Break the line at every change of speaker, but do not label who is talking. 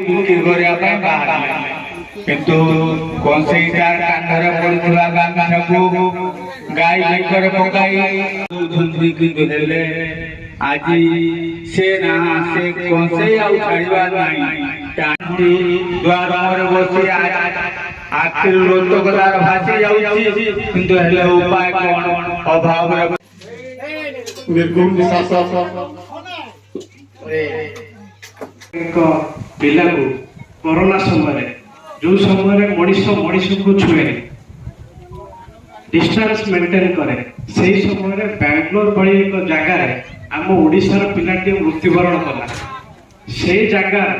ବିକ୍ରି କରିବା ପାଇଁ ବାହାରିଲେ କିନ୍ତୁ କଂସେଇଟାର କାନ୍ଧରେ ପଡୁଥିବା ଗାମୁଛାକୁ ଗାଈ ବେକରେ ପକାଇ ଦଉଛନ୍ତି କିନ୍ତୁ ହେଲେ ଆଜି ସେ ନା ସେ କଂସେଇ ଆଉ ଛାଡ଼ିବା ନାହିଁ। ଟାଣି ଦ୍ୱାରରେ ବସି ଆଖିରୁ ଲୋତକଦାର ଭାସି ଯାଉଛି କିନ୍ତୁ ହେଲେ ଉପାୟ କଣ? ଅଭାବରେ
ନିର୍ଗୁଣ ଶାସକ
ଏକ ପିଲାକୁ କରୋନା ସମୟରେ ଯେଉଁ ସମୟରେ ମଣିଷକୁ ଛୁଏ ଡିଷ୍ଟାନ୍ସ ମେଣ୍ଟେନ କରେ ସେହି ସମୟରେ ବାଙ୍ଗାଲୋର ଭଳି ଏକ ଜାଗାରେ ଆମ ଓଡ଼ିଶାର ପିଲାଟିଏ ମୃତ୍ୟୁବରଣ କଲା। ସେଇ ଜାଗାରେ